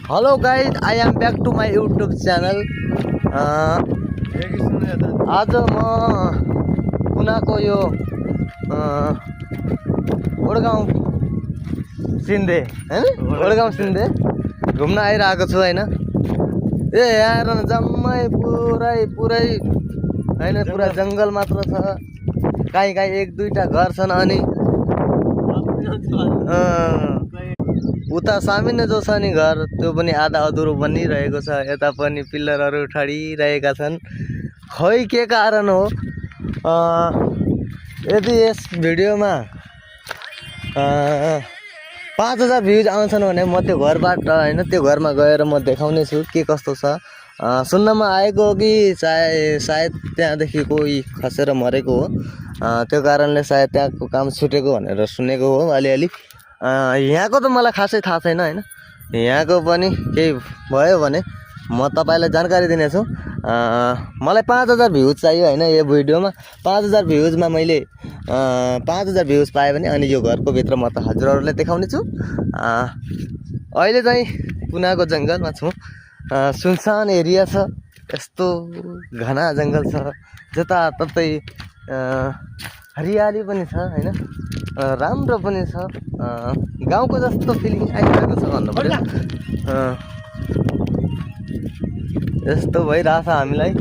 Hello guys, I am back to my YouTube channel. आज म पुनाको यो वडगाउँ सिन्धे हैन वडगाउँ सिन्धे घुम्न आइरहेको छु हैन। ए यहाँ जम्मै पुरै हैन पुरा जंगल मात्र छ। काहीँ एक दुईटा घर छन् अनि उता सामान्य जो छ नि घर त्यो पनि आधा अधुरो बनिरहेको छ। यता पनि पिल्लरहरू ठडिरहेका छन्। खै के कारण हो? यदि यस भिडियोमा 5000 भ्युज आउँछन् भने म त्यो घरबाट हैन त्यो घरमा गएर म देखाउने छु के कस्तो छ। सुन्नमा आएको हो कि सायद त्यहाँदेखि कोही खसेर मरेको हो। त्यो कारणले सायद त्यहाँको काम छुटेको भनेर सुनेको हो अलिअलि। यहाँको त मलाई खासै थाहा छैन हैन। यहाँको पनि केही भयो भने म तपाईलाई जानकारी दिनेछु। मलाई 5000 भ्युज चाहियो हैन। यो भिडियोमा 5000 भ्युजमा मैले 5000 भ्युज पाएँ भने अनि यो घरको भित्र म त हजुरहरुलाई देखाउने छु। अहिले चाहिँ पुनाको जंगलमा छु। सुनसान एरिया छ। यस्तो घना जंगल छ। जताततै हरियाली पनि छ हैन। राम्रो पनि छ। गाउँको जस्तो फिलिङ आइरहेको छ भन्नु पर्यो। यस्तो भइरहेछ हामीलाई।